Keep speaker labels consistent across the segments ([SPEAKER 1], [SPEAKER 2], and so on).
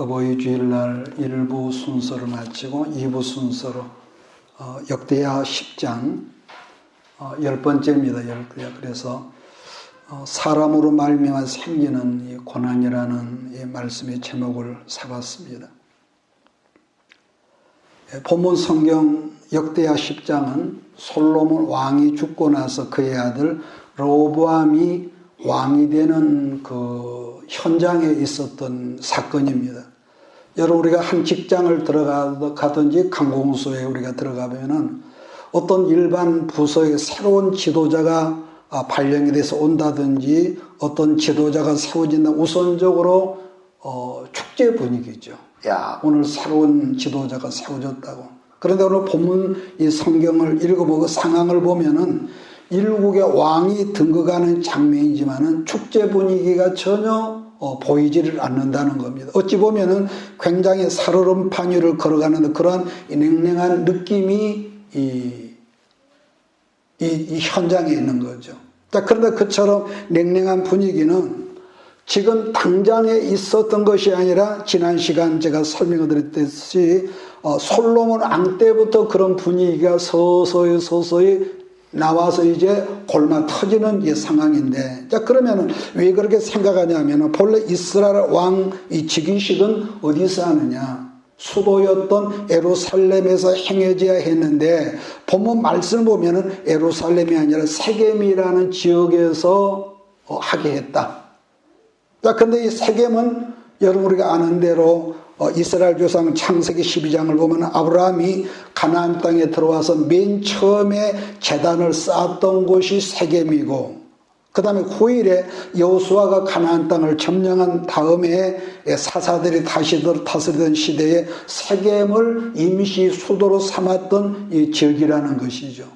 [SPEAKER 1] 어버이 주일날 1부 순서를 마치고 2부 순서로 역대하 10장 10번째입니다. 그래서 사람으로 말미암아 생기는 이 고난이라는 이 말씀의 제목을 삼았습니다. 본문 성경 역대하 10장은 솔로몬 왕이 죽고 나서 그의 아들 르호보암이 왕이 되는 그 현장에 있었던 사건입니다. 여러분, 우리가 한 직장을 들어가든지 관공서에 우리가 들어가면은 어떤 일반 부서에 새로운 지도자가 발령이 돼서 온다든지 어떤 지도자가 세워진다, 우선적으로 축제 분위기죠. 야, 오늘 새로운 지도자가 세워졌다고. 그런데 오늘 본문 이 성경을 읽어보고 상황을 보면은 일국의 왕이 등극하는 장면이지만은 축제 분위기가 전혀 보이지를 않는다는 겁니다. 어찌 보면은 굉장히 살얼음판 위를 걸어가는 그러한 냉랭한 느낌이 이 현장에 있는 거죠. 자, 그런데 그처럼 냉랭한 분위기는 지금 당장에 있었던 것이 아니라 지난 시간 제가 설명을 드렸듯이 솔로몬 왕 때부터 그런 분위기가 서서히 나와서 이제 골마 터지는 이 상황인데, 자, 그러면은 왜 그렇게 생각하냐면은 본래 이스라엘 왕 이 즉위식은 어디서 하느냐? 수도였던 예루살렘에서 행해져야 했는데 본문 말씀을 보면은 예루살렘이 아니라 세겜이라는 지역에서 하게 했다. 자, 근데 이 세겜은 여러분 우리가 아는 대로 이스라엘 조상 창세기 12장을 보면 아브라함이 가나안 땅에 들어와서 맨 처음에 제단을 쌓았던 곳이 세겜이고, 그 다음에 후일에 여호수아가 가나안 땅을 점령한 다음에 사사들이 다시 다스리던 시대에 세겜을 임시 수도로 삼았던 이 지역이라는 것이죠.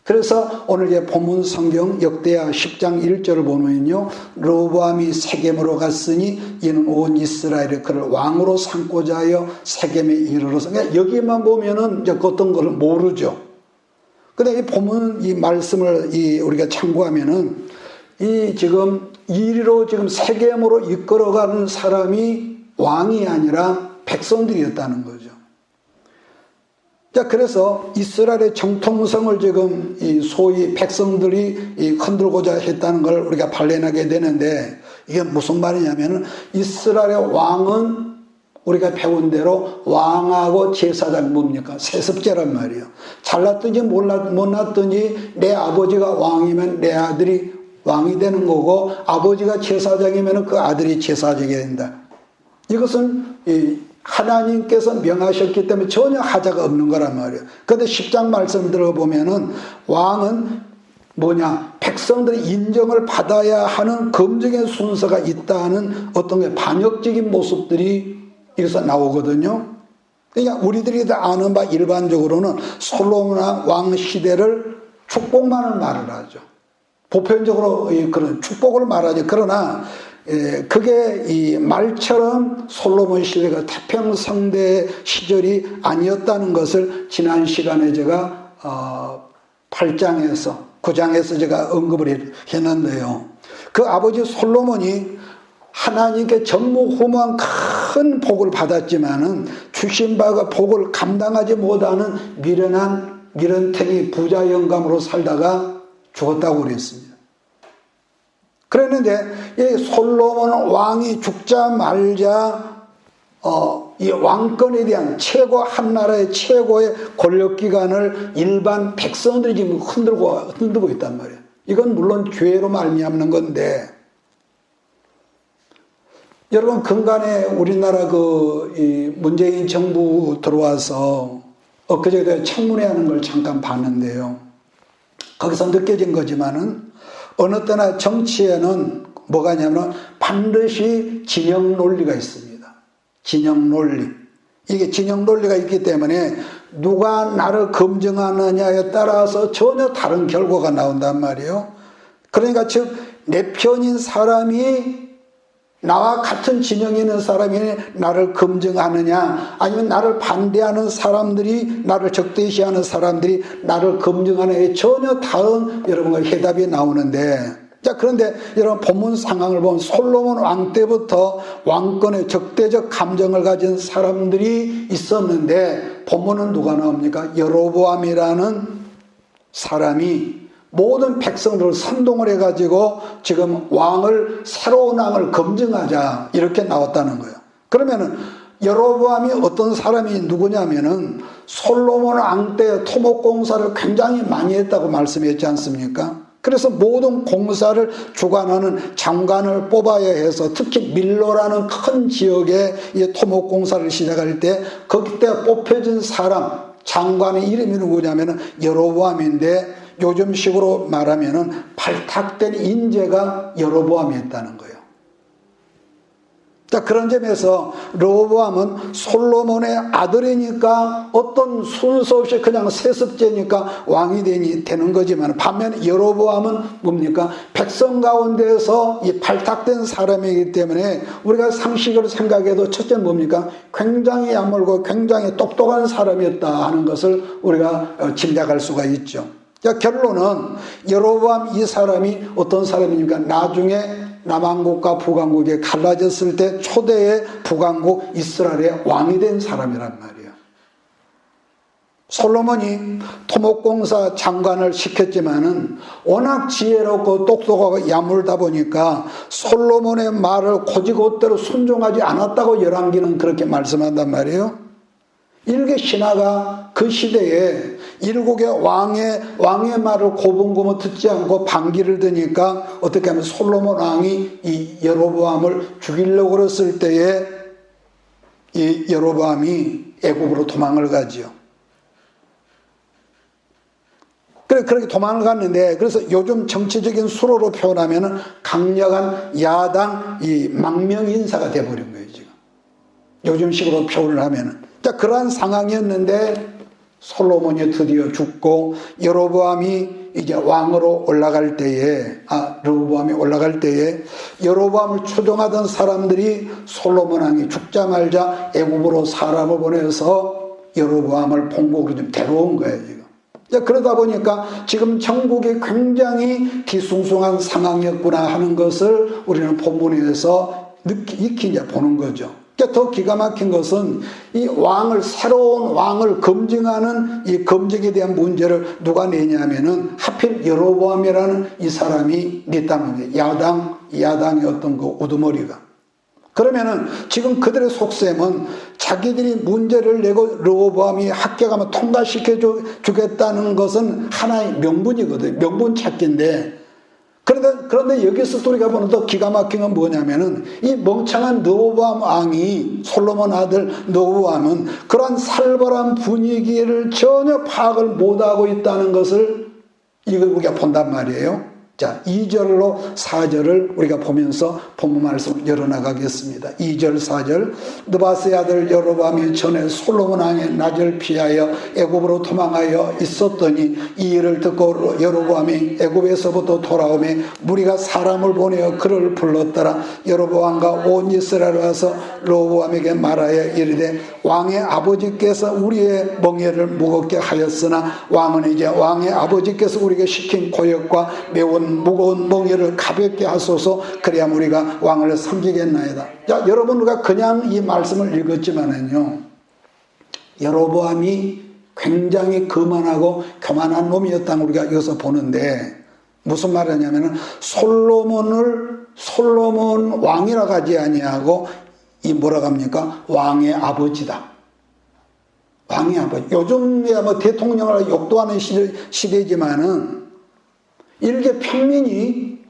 [SPEAKER 1] 그래서 오늘 본문 성경 역대하 10장 1절을 보면요, 르호보암이 세겜으로 갔으니 이는 온 이스라엘이 그를 왕으로 삼고자 하여 세겜에 이르러서, 그러니까 여기만 보면은 이제 어떤 걸 모르죠. 근데 이 본문 이 말씀을 우리가 참고하면은 지금 이리로 지금 세겜으로 이끌어가는 사람이 왕이 아니라 백성들이었다는 거죠. 자, 그래서 이스라엘의 정통성을 지금 소위 백성들이 흔들고자 했다는 걸 우리가 발견하게 되는데, 이게 무슨 말이냐면은 이스라엘의 왕은 우리가 배운 대로 왕하고 제사장 뭡니까? 세습제란 말이에요. 잘났든지 못났든지 내 아버지가 왕이면 내 아들이 왕이 되는 거고, 아버지가 제사장이면 그 아들이 제사장이 된다. 이것은 하나님께서 명하셨기 때문에 전혀 하자가 없는 거란 말이에요. 그런데 10장 말씀 들어보면은 왕은 뭐냐? 백성들의 인정을 받아야 하는 검증의 순서가 있다는 어떤 반역적인 모습들이 여기서 나오거든요. 그러니까 우리들이 다 아는 바 일반적으로는 솔로몬 왕 시대를 축복만을 말을 하죠. 보편적으로 그런 축복을 말하죠. 그러나 그게 이 말처럼 솔로몬 시대가 태평성대 시절이 아니었다는 것을 지난 시간에 제가 8장에서 9장에서 제가 언급을 했는데요. 그 아버지 솔로몬이 하나님께 전무후무한 큰 복을 받았지만은 주신 바가 복을 감당하지 못하는 미련탱이 부자 영감으로 살다가 죽었다고 그랬습니다. 그랬는데 이 솔로몬 왕이 죽자 말자 이 왕권에 대한 한 나라의 최고의 권력기관을 일반 백성들이 지금 흔들고 있단 말이에요. 이건 물론 죄로 말미암는 건데, 여러분, 근간에 우리나라 문재인 정부 들어와서 엊그제 청문회 하는 걸 잠깐 봤는데요. 거기서 느껴진 거지만은 어느 때나 정치에는 뭐가 있냐면 반드시 진영 논리가 있습니다. 진영 논리. 이게 진영 논리가 있기 때문에 누가 나를 검증하느냐에 따라서 전혀 다른 결과가 나온단 말이에요. 그러니까 즉 내 편인 사람이 나와 같은 진영에 있는 사람이 나를 검증하느냐, 아니면 나를 반대하는 사람들이, 나를 적대시하는 사람들이 나를 검증하느냐에 전혀 다른 여러분과 해답이 나오는데, 자, 그런데 여러분 본문 상황을 보면 솔로몬 왕 때부터 왕권에 적대적 감정을 가진 사람들이 있었는데 본문은 누가 나옵니까? 여로보암이라는 사람이 모든 백성들을 선동을 해가지고 지금 새로운 왕을 검증하자 이렇게 나왔다는 거예요. 그러면은 여로보암이 어떤 사람이 누구냐면은 솔로몬 왕 때 토목공사를 굉장히 많이 했다고 말씀했지 않습니까? 그래서 모든 공사를 주관하는 장관을 뽑아야 해서 특히 밀로라는 큰 지역에 이 토목공사를 시작할 때 그때 뽑혀진 사람 장관의 이름이 누구냐면은 여로보암인데 요즘식으로 말하면은 발탁된 인재가 여로보암이었다는 거예요. 자, 그런 점에서 르호보암은 솔로몬의 아들이니까 어떤 순서 없이 그냥 세습제니까 왕이 되는 거지만 반면에 여로보암은 뭡니까? 백성 가운데서 이 발탁된 사람이기 때문에 우리가 상식으로 생각해도 첫째 뭡니까? 굉장히 야물고 굉장히 똑똑한 사람이었다 하는 것을 우리가 짐작할 수가 있죠. 자, 결론은 여로보암 이 사람이 어떤 사람입니까? 나중에 남왕국과 북왕국이 갈라졌을 때 초대의 북왕국 이스라엘의 왕이 된 사람이란 말이에요. 솔로몬이 토목공사 장관을 시켰지만은 워낙 지혜롭고 똑똑하고 야물다 보니까 솔로몬의 말을 곧이곧대로 순종하지 않았다고 열왕기는 그렇게 말씀한단 말이에요. 일개 신하가 그 시대에 일국의 왕의 말을 고분고분 듣지 않고 반기를 드니까 어떻게 하면 솔로몬 왕이 이 여로보암을 죽이려고 그랬을 때에 이 여로보암이 애굽으로 도망을 가지요. 그렇게 도망을 갔는데 그래서 요즘 정치적인 수로로 표현하면은 강력한 야당 이 망명 인사가 돼버린 거예요, 지금. 요즘식으로 표현을 하면은. 자, 그러한 상황이었는데 솔로몬이 드디어 죽고 여로보암이 이제 왕으로 올라갈 때에 르호보암이 올라갈 때에 여로보암을 추종하던 사람들이 솔로몬 왕이 죽자마자 애굽으로 사람을 보내서 여로보암을 본국으로 좀 데려온 거예요, 지금. 자, 그러다 보니까 지금 전국이 굉장히 뒤숭숭한 상황이었구나 하는 것을 우리는 본문에서 익히 이제 보는 거죠. 더 기가 막힌 것은 이 새로운 왕을 검증하는 이 검증에 대한 문제를 누가 내냐면은 하필 여로보암이라는 이 사람이 냈다는 거예요. 야당의 어떤 그 우두머리가. 그러면은 지금 그들의 속셈은 자기들이 문제를 내고 르호보암이 합격하면 통과시켜 주겠다는 것은 하나의 명분이거든요. 명분 찾기인데 그런데 여기서 또 우리가 보는 더 기가 막힌 건 뭐냐면은 이 멍청한 르호보암 왕이 솔로몬 아들 르호보암은 그러한 살벌한 분위기를 전혀 파악을 못하고 있다는 것을 이걸 우리가 본단 말이에요. 자, 2절로 4절을 우리가 보면서 본문 말씀을 열어나가겠습니다. 2절 4절 느바스의 아들 여로보암이 전에 솔로몬 왕의 낯을 피하여 애굽으로 도망하여 있었더니 이 일을 듣고 여로보암이 애굽에서부터 돌아오매 무리가 사람을 보내어 그를 불렀더라. 여로보암과 온 이스라엘 와서 르호보암에게 말하여 이르되 왕의 아버지께서 우리의 멍에를 무겁게 하였으나 왕은 이제 왕의 아버지께서 우리에게 시킨 고역과 매운 무거운 멍에를 가볍게 하소서. 그래야 우리가 왕을 섬기겠나이다. 자, 여러분, 우리가 그냥 이 말씀을 읽었지만은요, 여로보암이 굉장히 거만하고 교만한 놈이었다는 우리가 여기서 보는데 무슨 말이냐면은 솔로몬 왕이라고 하지 아니하고 이 뭐라고 합니까? 왕의 아버지다. 왕의 아버지. 요즘에야 뭐 대통령을 욕도하는 시대지만은 일개 평민이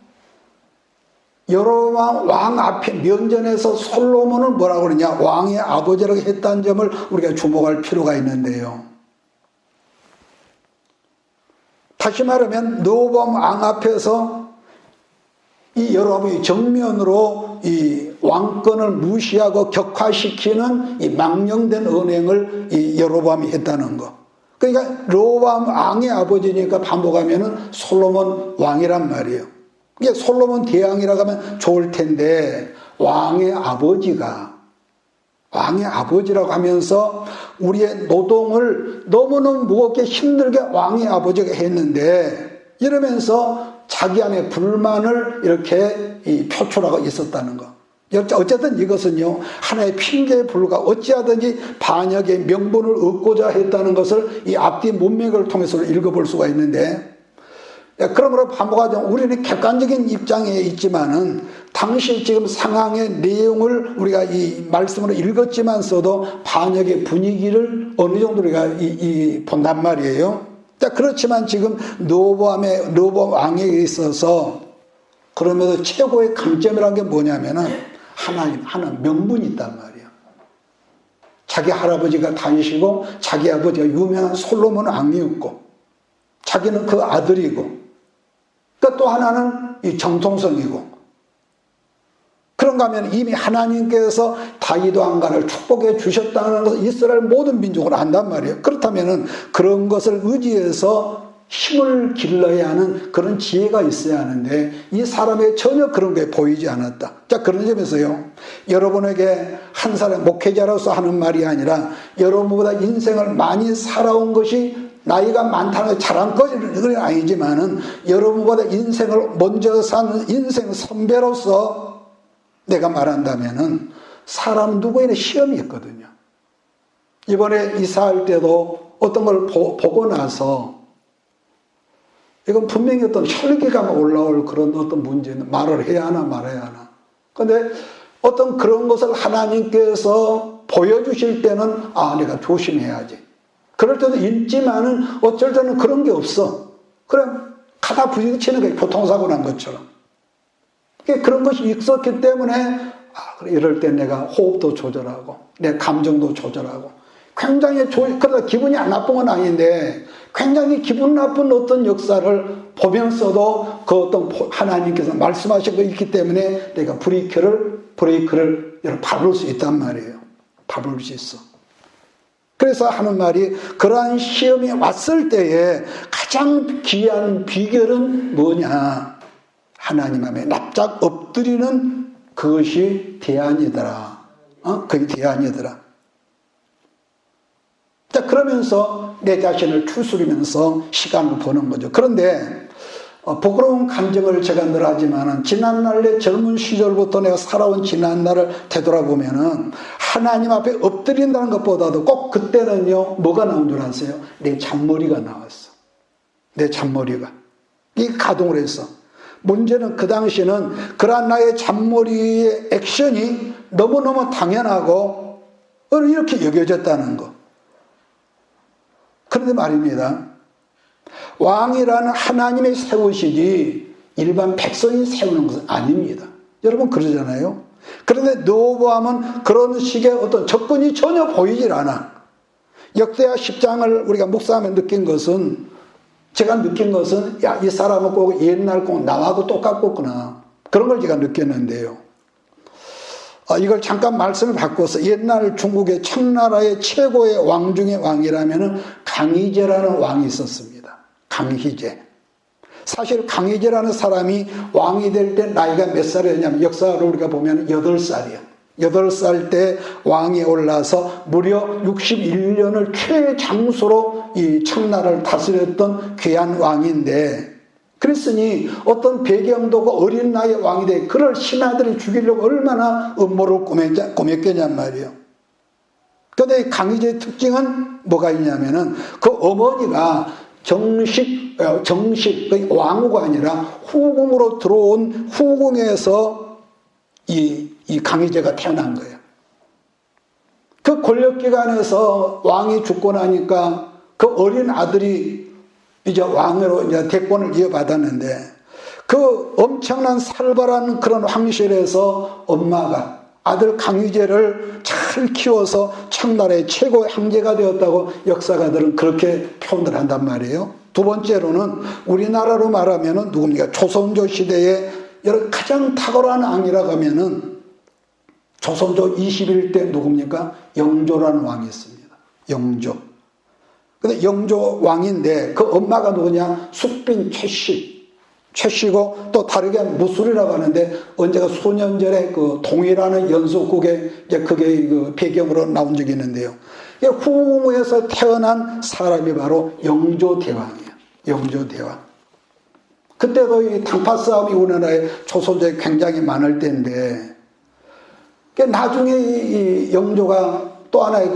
[SPEAKER 1] 여로보암 왕 앞에 면전에서 솔로몬을 뭐라고 그러냐? 왕의 아버지라고 했다는 점을 우리가 주목할 필요가 있는데요. 다시 말하면 르호보암 왕 앞에서 이 여로보암이 정면으로 이 왕권을 무시하고 격화시키는 이 망령된 언행을 이 여로보암이 했다는 거. 그러니까 르호보암 왕의 아버지니까 반복하면은 솔로몬 왕이란 말이에요. 이게 솔로몬 대왕이라고 하면 좋을 텐데 왕의 아버지라고 하면서 우리의 노동을 너무너무 무겁게 힘들게 왕의 아버지가 했는데 이러면서 자기 안에 불만을 이렇게 표출하고 있었다는 거. 어쨌든 이것은요, 하나의 핑계에 불과 어찌하든지 반역의 명분을 얻고자 했다는 것을 이 앞뒤 문맥을 통해서 읽어볼 수가 있는데, 그러므로 반복하자면 우리는 객관적인 입장에 있지만은 당시 지금 상황의 내용을 우리가 이 말씀으로 읽었지만서도 반역의 분위기를 어느 정도 우리가 본단 말이에요. 그렇지만 지금 르호보암 왕에 있어서 그러면서 최고의 강점이라는 게 뭐냐면은 하나 명분이 있단 말이에요. 자기 할아버지가 다윗이고 자기 아버지가 유명한 솔로몬 왕이었고 자기는 그 아들이고, 그러니까 또 하나는 이 정통성이고, 그런가 하면 이미 하나님께서 다윗 왕가를 축복해 주셨다는 것을 이스라엘 모든 민족으로 안단 말이에요. 그렇다면 그런 것을 의지해서 힘을 길러야 하는 그런 지혜가 있어야 하는데 이 사람의 전혀 그런 게 보이지 않았다. 자, 그런 점에서요, 여러분에게 한 사람 목회자로서 하는 말이 아니라 여러분보다 인생을 많이 살아온 것이 나이가 많다는 자랑거리는 아니지만은 여러분보다 인생을 먼저 사는 인생 선배로서 내가 말한다면은 사람 누구에나 시험이 있거든요. 이번에 이사할 때도 어떤 걸 보고 나서 이건 분명히 어떤 혈기가 올라올 그런 어떤 문제는 말을 해야 하나 말아야 하나. 그런데 어떤 그런 것을 하나님께서 보여주실 때는 내가 조심해야지. 그럴 때도 있지만은 어쩔 때는 그런 게 없어. 그럼 가다 부딪히는 게 교통사고 난 것처럼. 그런 것이 있었기 때문에 이럴 때 내가 호흡도 조절하고 내 감정도 조절하고 굉장히 그러다 기분이 안 나쁜 건 아닌데 굉장히 기분 나쁜 어떤 역사를 보면서도 그 어떤 하나님께서 말씀하신 거 있기 때문에 내가 브레이크를 밟을 수 있단 말이에요. 밟을 수 있어. 그래서 하는 말이 그러한 시험이 왔을 때에 가장 귀한 비결은 뭐냐? 하나님 앞에 납작 엎드리는 그것이 대안이더라. 그게 대안이더라. 자, 그러면서 내 자신을 추스리면서 시간을 보는 거죠. 그런데 부끄러운 감정을 제가 늘 하지만은 지난날의 젊은 시절부터 내가 살아온 지난날을 되돌아보면은 하나님 앞에 엎드린다는 것보다도 꼭 그때는요, 뭐가 나온 줄 아세요? 내 잔머리가 나왔어. 내 잔머리가. 이게 가동을 했어. 문제는 그 당시는 그러한 나의 잔머리의 액션이 너무너무 당연하고 이렇게 여겨졌다는 거. 그런데 말입니다. 왕이라는 하나님이 세우시지 일반 백성이 세우는 것은 아닙니다. 여러분 그러잖아요. 그런데 르호보암은 그런 식의 어떤 접근이 전혀 보이질 않아. 역대하 10장을 우리가 묵상하며 느낀 것은, 제가 느낀 것은 이 사람은 꼭 옛날 꼭 나하고 똑같구나, 그런 걸 제가 느꼈는데요. 이걸 잠깐 말씀을 바꿔서 옛날 중국의 청나라의 최고의 왕 중의 왕이라면 강희제라는 왕이 있었습니다. 강희제. 사실 강희제라는 사람이 왕이 될 때 나이가 몇 살이었냐면 역사를 우리가 보면 8살이에요. 8살 때 왕이 올라서 무려 61년을 최장수로 이 청나라를 다스렸던 귀한 왕인데, 그랬으니 어떤 배경도 없고 어린 나이에 왕이 돼 그를 신하들이 죽이려고 얼마나 음모를 꾸몄겠냔 말이에요. 그런데 강희제의 특징은 뭐가 있냐면은 그 어머니가 정식 왕후가 아니라 후궁으로 들어온 후궁에서 이 강희제가 태어난 거예요. 그 권력기관에서 왕이 죽고 나니까 그 어린 아들이 이제 왕으로 이제 대권을 이어받았는데, 그 엄청난 살벌한 그런 황실에서 엄마가 아들 강희제를 잘 키워서 청나라의 최고의 황제가 되었다고 역사가들은 그렇게 표현을 한단 말이에요. 두 번째로는 우리나라로 말하면은 누굽니까? 조선조 시대에 가장 탁월한 왕이라고 하면은 조선조 21대 누굽니까? 영조라는 왕이 있습니다. 영조. 근데 영조 왕인데 그 엄마가 누구냐? 숙빈 최씨고 또 다르게 하면 무술이라고 하는데 언제가 소년전에 그 동이라는 연속극에 이제 그게 그 배경으로 나온 적이 있는데요. 후궁에서 태어난 사람이 바로 영조대왕이에요. 영조대왕. 그때도 이 당파 싸움이 우리나라에 조선족이 굉장히 많을 때인데, 나중에 이 영조가 또 하나의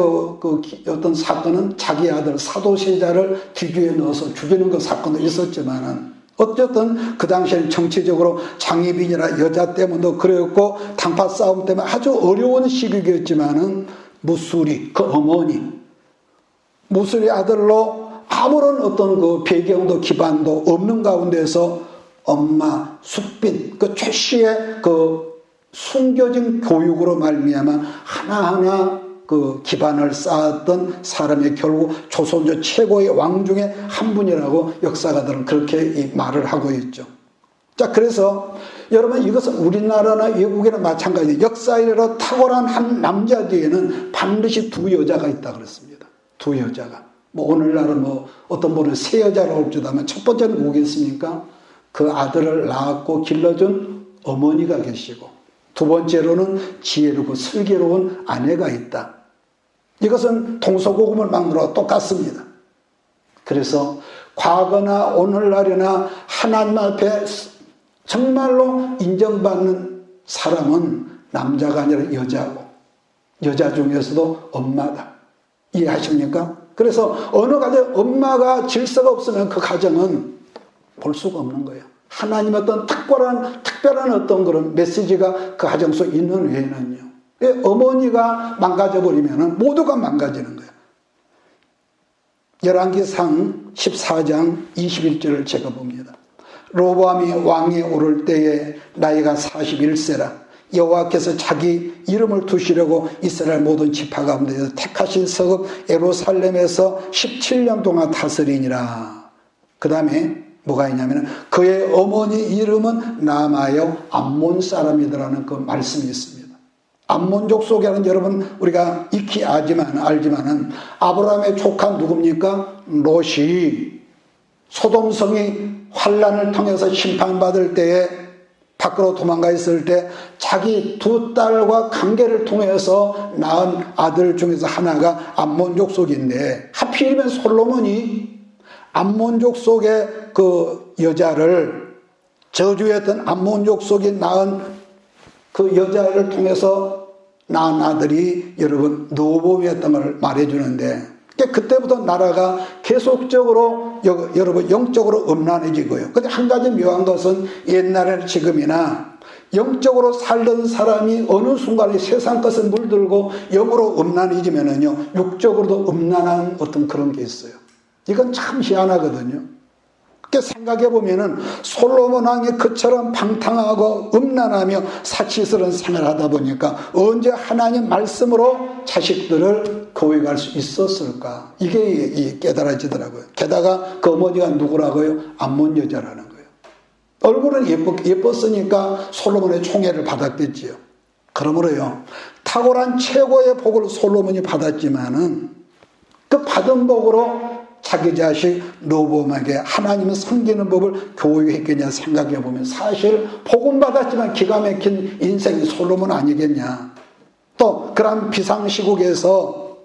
[SPEAKER 1] 어떤 사건은 자기 아들 사도세자를 뒤주에 넣어서 죽이는 그 사건도 있었지만은, 어쨌든 그 당시에는 정치적으로 장희빈이라 여자 때문도 그랬고 당파 싸움 때문에 아주 어려운 시기였지만은 무술이 그 어머니 무술이 아들로 아무런 어떤 그 배경도 기반도 없는 가운데서 엄마 숙빈 그 최씨의 그 숨겨진 교육으로 말미암아 하나하나 그 기반을 쌓았던 사람이 결국 조선조 최고의 왕 중에 한 분이라고 역사가들은 그렇게 말을 하고 있죠. 자, 그래서 여러분 이것은 우리나라나 외국에는 마찬가지. 역사이로 탁월한 한 남자 뒤에는 반드시 두 여자가 있다 그랬습니다. 두 여자가. 오늘날은 어떤 분은 세 여자라고 할지다만 첫 번째는 누구겠습니까? 그 아들을 낳았고 길러준 어머니가 계시고, 두 번째로는 지혜롭고 슬기로운 아내가 있다. 이것은 동서고금을 막론하고 똑같습니다. 그래서 과거나 오늘날이나 하나님 앞에 정말로 인정받는 사람은 남자가 아니라 여자고, 여자 중에서도 엄마다. 이해하십니까? 그래서 어느 가정 엄마가 질서가 없으면 그 가정은 볼 수가 없는 거예요. 하나님의 어떤 특별한 어떤 그런 메시지가 그 가정 속에 있는 외에는요. 어머니가 망가져버리면 모두가 망가지는 거예요. 열왕기상 14장 21절을 제가 봅니다. 로보암이 왕에 오를 때에 나이가 41세라. 여호와께서 자기 이름을 두시려고 이스라엘 모든 지파 가운데서 택하신 성읍 예루살렘에서 17년 동안 다스리니라. 그 다음에 뭐가 있냐면 그의 어머니 이름은 나마여 암몬 사람이더라는 그 말씀이 있습니다. 암몬족 속에는 여러분 우리가 익히 알지만은 아브라함의 조카 누굽니까? 롯이 소돔성이 환란을 통해서 심판받을 때에 밖으로 도망가 있을 때 자기 두 딸과 관계를 통해서 낳은 아들 중에서 하나가 암몬족 속인데, 하필이면 솔로몬이 암몬족 속의 그 여자를, 저주했던 암몬족 속에 낳은 그 여자를 통해서 낳은 아들이 여러분 노보이었던 걸 말해주는데, 그때부터 나라가 계속적으로 여러분 영적으로 음란해지고요. 근데 한 가지 묘한 것은 옛날에는 지금이나 영적으로 살던 사람이 어느 순간에 세상 것을 물들고 영으로 음란해지면은요, 육적으로도 음란한 어떤 그런 게 있어요. 이건 참 희한하거든요. 생각해 보면은 솔로몬 왕이 그처럼 방탕하고 음란하며 사치스러운 생활을 하다 보니까 언제 하나님 말씀으로 자식들을 교육할 수 있었을까? 이게 깨달아지더라고요. 게다가 그 어머니가 누구라고요? 암몬 여자라는 거예요. 얼굴은 예뻤으니까 솔로몬의 총애를 받았겠지요. 그러므로요, 탁월한 최고의 복을 솔로몬이 받았지만은 그 받은 복으로 자기 자식 로보암에게 하나님은 섬기는 법을 교육했겠냐 생각해 보면 사실 복음 받았지만 기가 막힌 인생이 솔로몬 아니겠냐. 또 그런 비상시국에서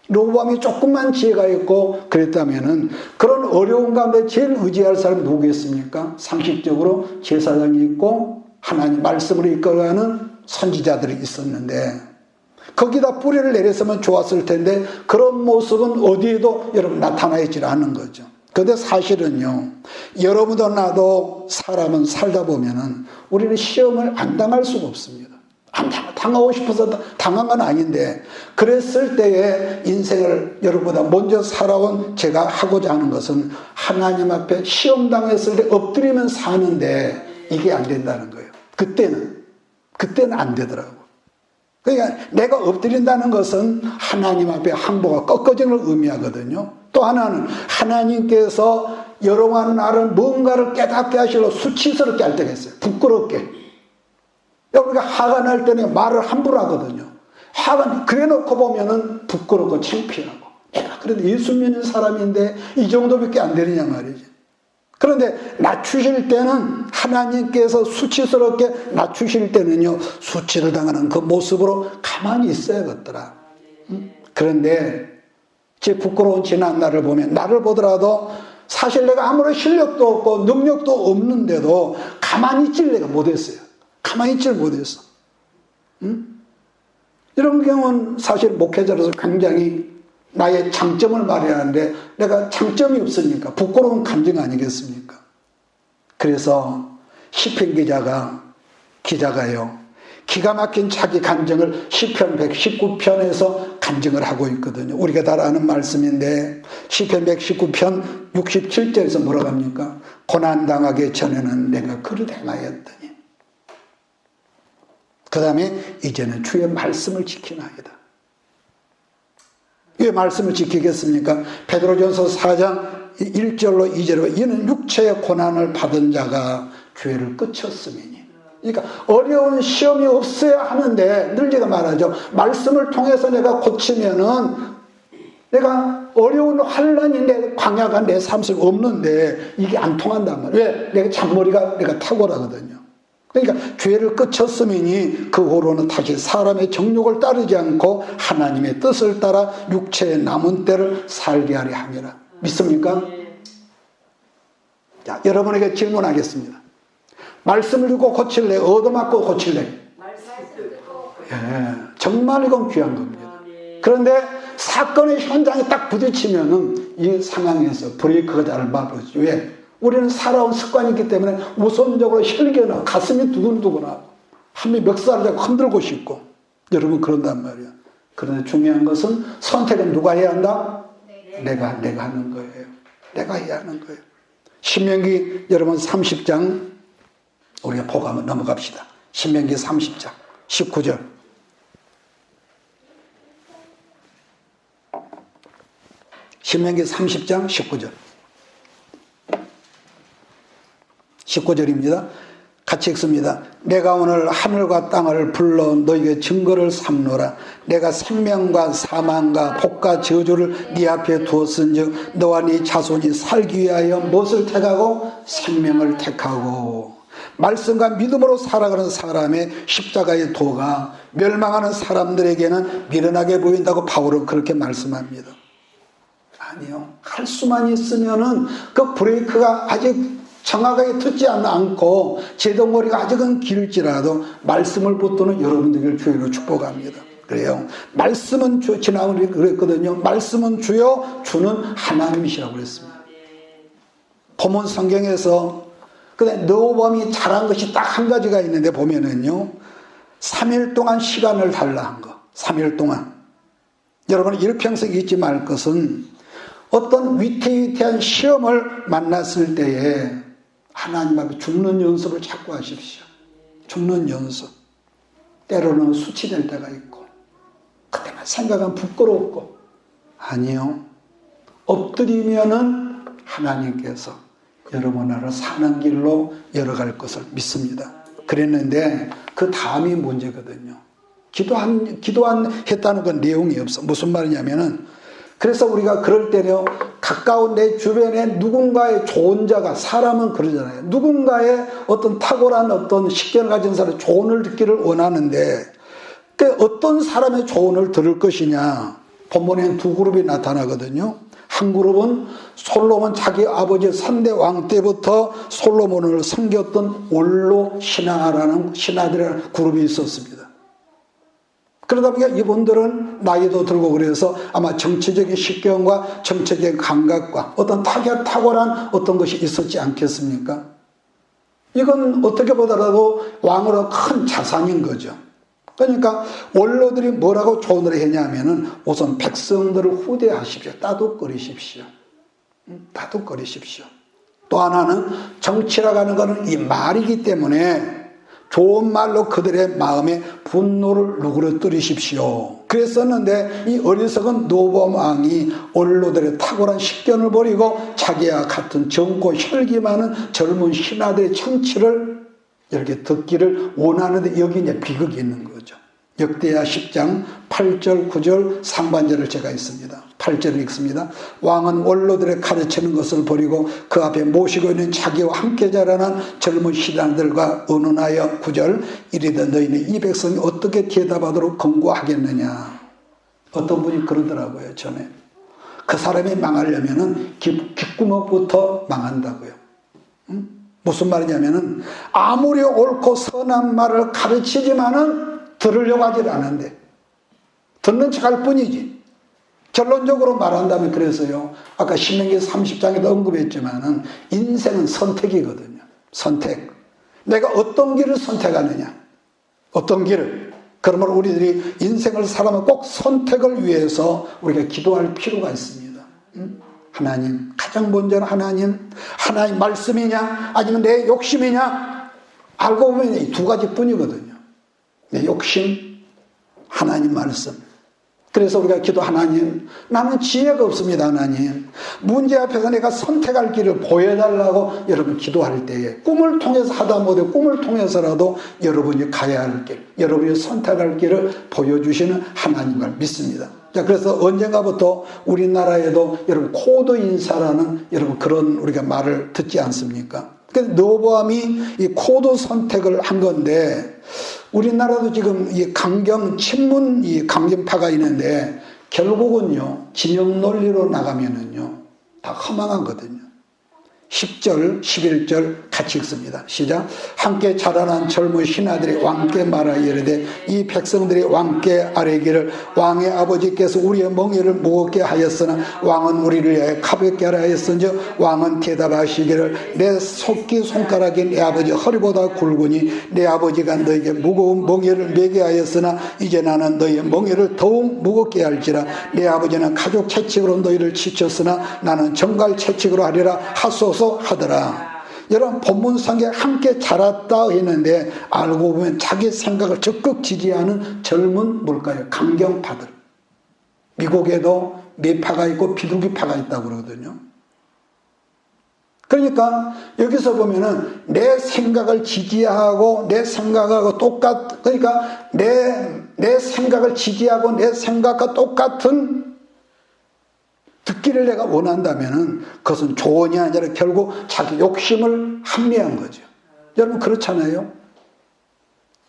[SPEAKER 1] 로보암이 조금만 지혜가 있고 그랬다면은 그런 어려운 가운데 제일 의지할 사람이 누구겠습니까? 상식적으로 제사장이 있고 하나님 말씀으로 이끌어가는 선지자들이 있었는데, 거기다 뿌리를 내렸으면 좋았을 텐데 그런 모습은 어디에도 여러분 나타나 있지 않는 거죠. 그런데 사실은요, 여러분도 나도 사람은 살다 보면은 우리는 시험을 안 당할 수가 없습니다. 안 당하고 싶어서 당한 건 아닌데, 그랬을 때에 인생을 여러분보다 먼저 살아온 제가 하고자 하는 것은 하나님 앞에 시험 당했을 때 엎드리면 사는데 이게 안 된다는 거예요. 그때는 안 되더라고요. 그러니까 내가 엎드린다는 것은 하나님 앞에 항복과 꺾어짐을 의미하거든요. 또 하나는 하나님께서 여러분 나를 뭔가를 깨닫게 하시려고 수치스럽게 할 때가 있어요. 부끄럽게. 우리가 화가 날 때는 말을 함부로 하거든요. 화가 그래 놓고 보면은 부끄럽고 창피하고, 내가 그래도 예수 믿는 사람인데 이 정도밖에 안 되느냐 말이지. 그런데 낮추실 때는 하나님께서 수치스럽게 낮추실 때는요, 수치를 당하는 그 모습으로 가만히 있어야겠더라. 그런데 제 부끄러운 지난 날을 보면 나를 보더라도 사실 내가 아무런 실력도 없고 능력도 없는데도 가만히 있질 내가 못했어요. 가만히 있질 못했어. 응? 이런 경우는 사실 목회자로서 굉장히 나의 장점을 말해야 하는데 내가 장점이 없으니까 부끄러운 감정 아니겠습니까? 그래서 시편 기자가요. 기가 막힌 자기 간증을 시편 119편에서 간증을 하고 있거든요. 우리가 다 아는 말씀인데 시편 119편 67절에서 뭐라고 합니까? 고난당하기 전에는 내가 그릇 행하였더니 그 다음에 이제는 주의 말씀을 지키나이다. 왜 말씀을 지키겠습니까? 베드로전서 4장 1절로 2절로 이는 육체의 고난을 받은 자가 교회를 끝쳤음이니. 그러니까 어려운 시험이 없어야 하는데 늘 제가 말하죠. 말씀을 통해서 내가 고치면은 내가 어려운 환란이 내 광야가 내 삶 속에 없는데 이게 안 통한단 말이에요. 왜? 내가 잔머리가 내가 탁월하거든요. 그러니까 교회를 끝쳤음이니 그 후로는 다시 사람의 정욕을 따르지 않고 하나님의 뜻을 따라 육체의 남은 때를 살게 하려 함이라. 믿습니까? 자, 여러분에게 질문하겠습니다. 말씀을 읽고 고칠래? 얻어맞고 고칠래? 예, 정말 이건 귀한 겁니다. 그런데 사건의 현장에 딱 부딪히면은 이 상황에서 브레이크가 잘 밟아지죠. 왜? 우리는 살아온 습관이 있기 때문에 우선적으로 혈기나 가슴이 두근두근하고 한미 멱살을 잡고 흔들고 싶고 여러분 그런단 말이에요. 그런데 중요한 것은 선택은 누가 해야 한다? 내가 하는 거예요. 내가 해야 하는 거예요. 신명기 여러분 30장 우리가 보고 한번 넘어갑시다. 신명기 30장 19절 신명기 30장 19절 19절입니다. 같이 읽습니다. 내가 오늘 하늘과 땅을 불러 너에게 증거를 삼노라. 내가 생명과 사망과 복과 저주를 네 앞에 두었은즉 너와 네 자손이 살기 위하여 무엇을 택하고? 생명을 택하고. 말씀과 믿음으로 살아가는 사람의 십자가의 도가 멸망하는 사람들에게는 미련하게 보인다고 바울은 그렇게 말씀합니다. 아니요. 할 수만 있으면은 그 브레이크가 아직 정확하게 듣지 않고 제동머리가 아직은 길지라도 말씀을 붙드는 여러분들을 주의로 축복합니다. 그래요. 말씀은 지난번에 그랬거든요. 말씀은 주요, 주는 하나님이시라고 그랬습니다. 본문 성경에서 르호보암이 잘한 것이 딱 한 가지가 있는데 보면은요. 3일 동안 시간을 달라 한 거. 3일 동안. 여러분 일평생 잊지 말 것은 어떤 위태위태한 시험을 만났을 때에 하나님 앞에 죽는 연습을 자꾸 하십시오. 죽는 연습. 때로는 수치될 때가 있고 그때만 생각하면 부끄럽고 아니요. 엎드리면은 하나님께서 여러분 나라를 사는 길로 열어갈 것을 믿습니다. 그랬는데 그 다음이 문제거든요. 기도했다는 건 내용이 없어. 무슨 말이냐면은 그래서 우리가 그럴 때는 가까운 내 주변에 누군가의 좋은 자가 사람은 그러잖아요. 누군가의 어떤 탁월한 어떤 식견을 가진 사람의 조언을 듣기를 원하는데 어떤 사람의 조언을 들을 것이냐. 본문에는 두 그룹이 나타나거든요. 한 그룹은 솔로몬 자기 아버지 3대 왕 때부터 솔로몬을 섬겼던 원로 신하라는 신하들이라는 그룹이 있었습니다. 그러다 보니까 이분들은 나이도 들고 그래서 아마 정치적인 식견과 정치적인 감각과 어떤 탁월한 어떤 것이 있었지 않겠습니까? 이건 어떻게 보더라도 왕으로 큰 자산인 거죠. 그러니까 원로들이 뭐라고 조언을 했냐면은 우선 백성들을 후대하십시오. 따독거리십시오. 따독거리십시오. 또 하나는 정치라고 하는 것은 이 말이기 때문에 좋은 말로 그들의 마음에 분노를 누그러뜨리십시오. 그랬었는데 이 어리석은 르호보암 왕이 원로들의 탁월한 식견을 버리고 자기와 같은 젊고 혈기 많은 젊은 신하들의 청취를 이렇게 듣기를 원하는데 여기 이제 비극이 있는 거죠. 역대하 10장 8절 9절 상반절을 제가 있습니다. 8절을 읽습니다. 왕은 원로들의 가르치는 것을 버리고 그 앞에 모시고 있는 자기와 함께 자라난 젊은 신하들과 의논하여 9절 이르되 너희는 이 백성이 어떻게 대답하도록 권고하겠느냐. 어떤 분이 그러더라고요. 전에 그 사람이 망하려면은 귓구멍부터 망한다고요. 무슨 말이냐면은 아무리 옳고 선한 말을 가르치지만은 들으려고 하질 않은데 듣는 척할 뿐이지. 결론적으로 말한다면 그래서요. 아까 신명기 30장에도 언급했지만은 인생은 선택이거든요. 선택. 내가 어떤 길을 선택하느냐. 어떤 길을. 그러면 우리들이 인생을 살아면 꼭 선택을 위해서 우리가 기도할 필요가 있습니다. 하나님, 가장 먼저는 하나님 말씀이냐 아니면 내 욕심이냐. 알고 보면 이 두 가지뿐이거든요. 내 욕심, 하나님 말씀. 그래서 우리가 기도, 하나님, 나는 지혜가 없습니다. 하나님, 문제 앞에서 내가 선택할 길을 보여달라고 여러분 기도할 때에 꿈을 통해서 하다 못해 꿈을 통해서라도 여러분이 가야 할 길, 여러분이 선택할 길을 보여주시는 하나님을 믿습니다. 자, 그래서 언젠가부터 우리나라에도 여러분 코드 인사라는 여러분 그런 우리가 말을 듣지 않습니까? 그래서 르호보암이 이 코드 선택을 한 건데, 우리나라도 지금 이 친문 강경파가 있는데 결국은요 진영 논리로 나가면은요 다 허망하거든요. 10절, 11절 같이 읽습니다. 시작. 함께 자라난 젊은 신하들이 왕께 말하 이르되 이 백성들이 왕께 아뢰기를 왕의 아버지께서 우리의 멍에를 무겁게 하였으나 왕은 우리를 위하여 가볍게 하라 하였은즉 왕은 대답하시기를 내 손가락이 내 아버지 허리보다 굵으니 내 아버지가 너에게 무거운 멍에를 매게 하였으나 이제 나는 너희의 멍에를 더욱 무겁게 할지라. 내 아버지는 가족 채찍으로 너희를 지쳤으나 나는 정갈 채찍으로 하리라 하소서 하더라. 여러분 본문상에 함께 자랐다 했는데 알고 보면 자기 생각을 적극 지지하는 젊은 뭘까요? 강경파들. 미국에도 매파가 있고 비둘기파가 있다고 그러거든요. 그러니까 여기서 보면은 내 생각을 지지하고 내 생각하고 그러니까 내 생각을 지지하고 내 생각과 똑같은 듣기를 내가 원한다면은 그것은 조언이 아니라 결국 자기 욕심을 합리한 거죠. 여러분 그렇잖아요.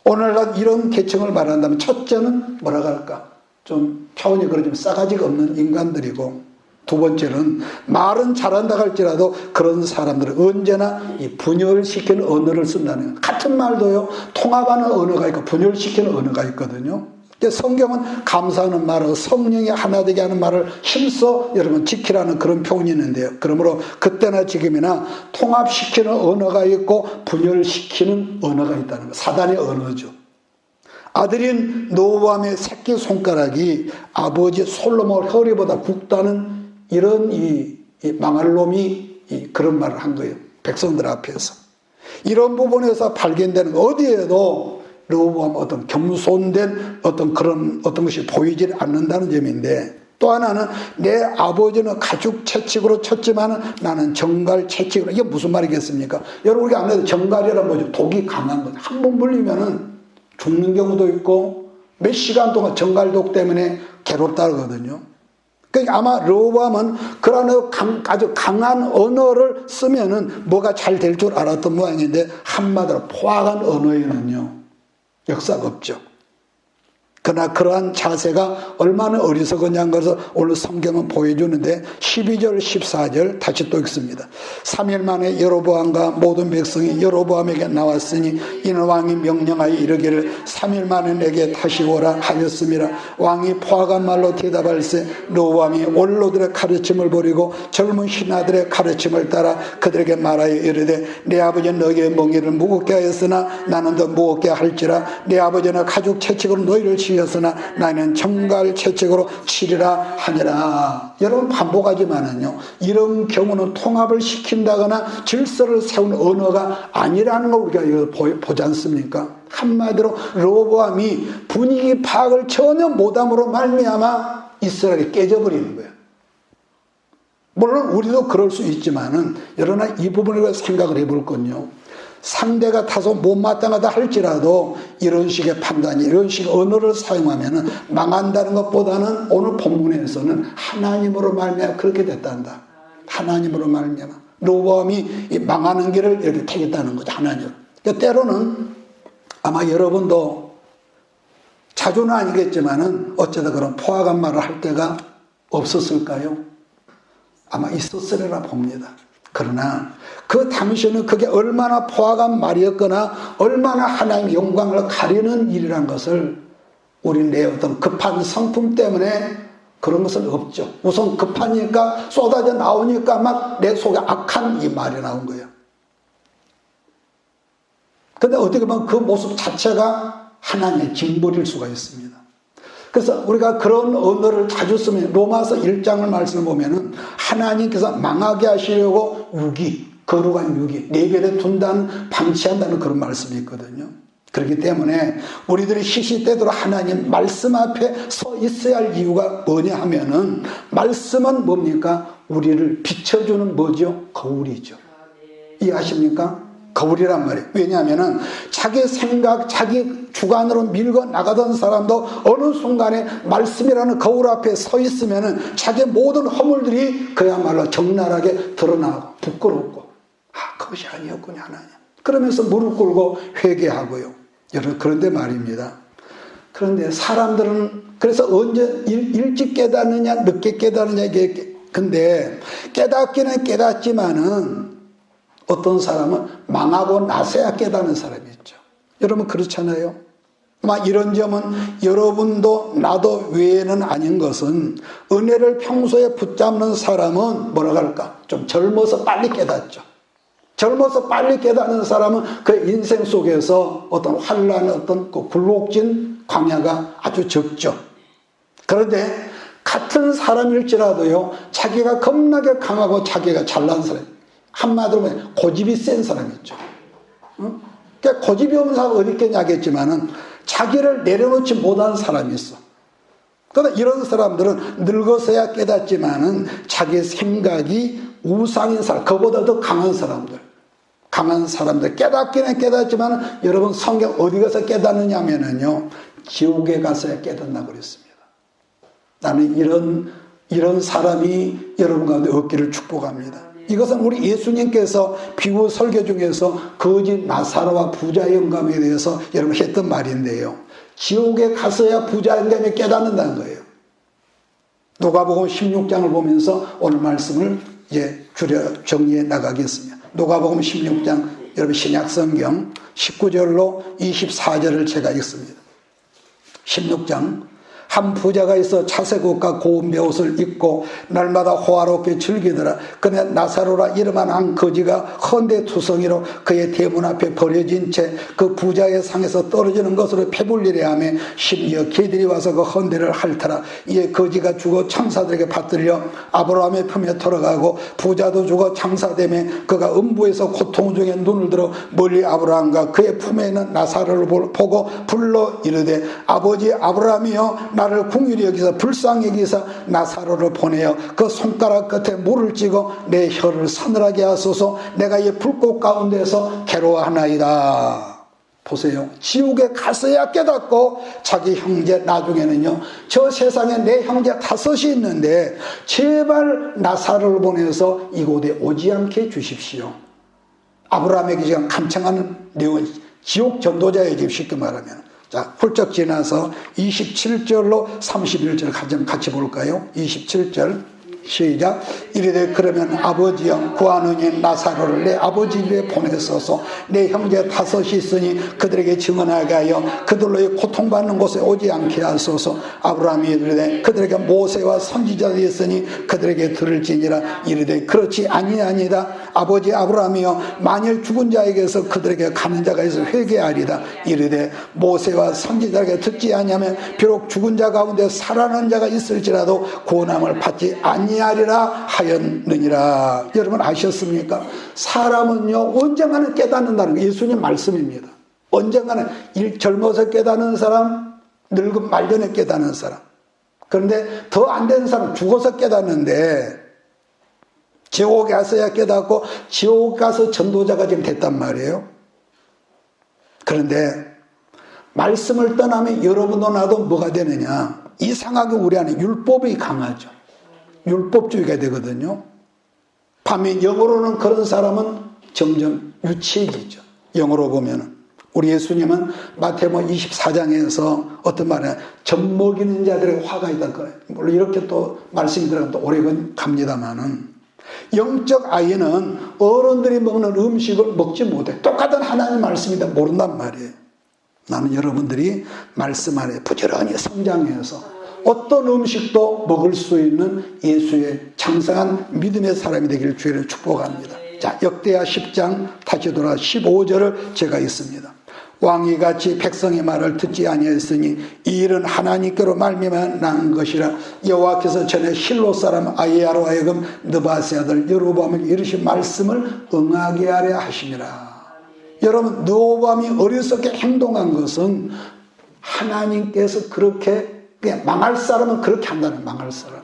[SPEAKER 1] 오늘날 이런 계층을 말한다면 첫째는 뭐라고 할까? 좀 차원이 그러지만 싸가지가 없는 인간들이고, 두 번째는 말은 잘한다 할지라도 그런 사람들은 언제나 이 분열시키는 언어를 쓴다는 거예요. 같은 말도요 통합하는 언어가 있고 분열시키는 언어가 있거든요. 성경은 감사하는 말을 성령이 하나 되게 하는 말을 힘써 여러분 지키라는 그런 표현이 있는데요. 그러므로 그때나 지금이나 통합시키는 언어가 있고 분열시키는 언어가 있다는 거예요. 사단의 언어죠. 아들인 르호보암의 새끼손가락이 아버지 솔로몬 허리보다 굵다는 이런 이 망할 놈이 그런 말을 한 거예요. 백성들 앞에서. 이런 부분에서 발견되는 어디에도 르호보암 어떤 겸손된 그런 것이 보이질 않는다는 점인데, 또 하나는 내 아버지는 가죽 채찍으로 쳤지만 나는 정갈 채찍으로. 이게 무슨 말이겠습니까? 여러분 우리가 아무래도 정갈이란 뭐죠? 독이 강한 거죠. 한 번 물리면은 죽는 경우도 있고 몇 시간 동안 정갈독 때문에 괴롭다 그러거든요. 그러니까 아마 르호보암은 그런 아주 강한 언어를 쓰면은 뭐가 잘 될 줄 알았던 모양인데 한마디로 포악한 언어에는요 역사가 없죠. 그러나 그러한 자세가 얼마나 어리석었냐는 것을 오늘 성경은 보여주는데 12절 14절 다시 또 읽습니다. 3일 만에 여로보암과 모든 백성이 여로보암에게 나왔으니 이는 왕이 명령하여 이르기를 3일 만에 내게 다시 오라 하였음이라. 왕이 포악한 말로 대답할세 르호보암이 원로들의 가르침을 버리고 젊은 신하들의 가르침을 따라 그들에게 말하여 이르되 내 아버지는 너희의 멍에를 무겁게 하였으나 나는 더 무겁게 할지라. 내 아버지는 가죽 채찍으로 너희를 치였으나 나는 정갈 채찍으로 치리라 하니라. 여러분 반복하지만은요 이런 경우는 통합을 시킨다거나 질서를 세운 언어가 아니라는 걸 우리가 보지 않습니까? 한마디로 르호보암이 분위기 파악을 전혀 못함으로 말미암아 이스라엘이 깨져버리는 거예요. 물론 우리도 그럴 수 있지만은 여러나 이 부분을 생각을 해볼 건요, 상대가 다소 못마땅하다 할지라도 이런 식의 판단이 이런 식의 언어를 사용하면 망한다는 것보다는 오늘 본문에서는 하나님으로 말미암아 그렇게 됐단다. 하나님으로 말미암아 르호보암이 망하는 길을 이렇게 택했다는 거죠. 하나님으로. 그러니까 때로는 아마 여러분도 자주는 아니겠지만은 어쩌다 그런 포악한 말을 할 때가 없었을까요? 아마 있었으리라 봅니다. 그러나 그 당시에는 그게 얼마나 포악한 말이었거나 얼마나 하나님의 영광을 가리는 일이란 것을 우리 내 어떤 급한 성품 때문에 그런 것은 없죠. 우선 급하니까 쏟아져 나오니까 막 내 속에 악한 이 말이 나온 거예요. 근데 어떻게 보면 그 모습 자체가 하나님의 징벌일 수가 있습니다. 그래서 우리가 그런 언어를 자주 쓰면 로마서 1장을 말씀을 보면은 하나님께서 망하게 하시려고 거룩한 유기, 내면에 둔다는, 방치한다는 그런 말씀이 있거든요. 그렇기 때문에 우리들이 시시때때로 하나님 말씀 앞에 서 있어야 할 이유가 뭐냐 하면은 말씀은 뭡니까? 우리를 비춰주는 뭐죠? 거울이죠. 이해하십니까? 거울이란 말이에요. 왜냐하면은 자기 생각, 자기 주관으로 밀고 나가던 사람도 어느 순간에 말씀이라는 거울 앞에 서 있으면은 자기 모든 허물들이 그야말로 적나라하게 드러나고 부끄럽고, 그것이 아니었군요, 하나님. 그러면서 무릎 꿇고 회개하고요. 여러분, 그런데 말입니다. 그런데 사람들은 그래서 언제 일찍 깨닫느냐, 늦게 깨닫느냐, 이게 근데 깨닫기는 깨닫지만은 어떤 사람은 망하고 나서야 깨닫는 사람이 있죠. 여러분 그렇잖아요. 이런 점은 여러분도 나도 외에는 아닌 것은 은혜를 평소에 붙잡는 사람은 뭐라 할까? 좀 젊어서 빨리 깨닫죠. 젊어서 빨리 깨닫는 사람은 그 인생 속에서 어떤 환란, 어떤 그 굴곡진 광야가 아주 적죠. 그런데 같은 사람일지라도요, 자기가 겁나게 강하고 자기가 잘난 사람, 한마디로 보면 고집이 센 사람이 있죠. 그러니까 고집이 없는 사람은 어디 있겠냐겠지만은 자기를 내려놓지 못한 사람이 있어. 그러나 이런 사람들은 늙어서야 깨닫지만은 자기 생각이 우상인 사람, 그보다 더 강한 사람들, 깨닫기는 깨닫지만 여러분 성경 어디 가서 깨닫느냐 하면은요, 지옥에 가서야 깨닫나 그랬습니다. 나는 이런 사람이 여러분 가운데 없기를 축복합니다. 이것은 우리 예수님께서 비유 설교 중에서 거짓 나사로와 부자 영감에 대해서 여러분 했던 말인데요. 지옥에 가서야 부자 영감이 깨닫는다는 거예요. 누가복음 16장을 보면서 오늘 말씀을 이제 줄여 정리해 나가겠습니다. 누가복음 16장, 여러분 신약성경 19절로 24절을 제가 읽습니다. 16장. 한 부자가 있어 차색 옷과 고운 베옷을 입고 날마다 호화롭게 즐기더라. 그러나 나사로라 이름한 한 거지가 헌데투성이로 그의 대문 앞에 버려진 채 그 부자의 상에서 떨어지는 것으로 배불리려 하며 심지어 개들이 와서 그 헌데를 핥아라. 이에 거지가 죽어 창사들에게 받들려 아브라함의 품에 돌아가고 부자도 죽어 창사되며 그가 음부에서 고통 중에 눈을 들어 멀리 아브라함과 그의 품에 있는 나사로를 보고 불러 이르되 아버지 아브라함이여 나를 긍휼히 여기서 불쌍히 여기서 나사로를 보내어 그 손가락 끝에 물을 찍어 내 혀를 서늘하게 하소서. 내가 이 불꽃 가운데서 괴로워하나이다. 보세요. 지옥에 가서야 깨닫고 자기 형제, 나중에는요, 저 세상에 내 형제 5이 있는데 제발 나사로를 보내서 이곳에 오지 않게 해주십시오. 아브라함에게 지금 간청하는 내용은 지옥 전도자에게 쉽게 말하면. 자, 훌쩍 지나서 27절로 31절 같이 볼까요? 27절 시작. 이르되 그러면 아버지여 구하노니 나사로를 내 아버지 집에 보내소서. 내 형제 5이 있으니 그들에게 증언하게 하여 그들로 고통받는 곳에 오지 않게 하소서. 아브라함이 이르되 그들에게 모세와 선지자들이 있으니 그들에게 들을지니라. 이르되 그렇지 아니하니다. 아버지 아브라함이여 만일 죽은 자에게서 그들에게 가는 자가 있어 회개하리다. 이르되 모세와 선지자에게 듣지 아니하면 비록 죽은 자 가운데 살아난 자가 있을지라도 구원함을 받지 아니하리라 하였느니라. 여러분 아셨습니까? 사람은요 언젠가는 깨닫는다는 게 예수님 말씀입니다. 언젠가는 젊어서 깨닫는 사람, 늙은 말년에 깨닫는 사람. 그런데 더 안 되는 사람 죽어서 깨닫는데 지옥에 가서야 깨닫고 지옥 가서 전도자가 지금 됐단 말이에요. 그런데 말씀을 떠나면 여러분도 나도 뭐가 되느냐, 이상하게 우리 안에 율법이 강하죠. 율법주의가 되거든요. 반면 영어로는 그런 사람은 점점 유치해지죠. 영어로 보면은 우리 예수님은 마태복음 24장에서 어떤 말이냐, 젖먹이는 자들에게 화가 있다. 물론 이렇게 또 말씀이 들어가면 또 오래 갑니다만은 영적 아이는 어른들이 먹는 음식을 먹지 못해. 똑같은 하나님 말씀인데 모른단 말이에요. 나는 여러분들이 말씀 안에 부지런히 성장해서 어떤 음식도 먹을 수 있는 예수의 장성한 믿음의 사람이 되기를 주의를 축복합니다. 자, 역대하 10장 다시 돌아 15절을 제가 읽습니다. 왕이 같이 백성의 말을 듣지 아니하였으니 이 일은 하나님께로 말미암아 난 것이라. 여호와께서 전에 실로 사람 아히야로 하여금 느바세 아들 여로보암을 이르신 말씀을 응하게 하려 하심이라. 여러분, 느호보암이 어리석게 행동한 것은 하나님께서 그렇게, 그냥 망할 사람은 그렇게 한다는, 망할 사람.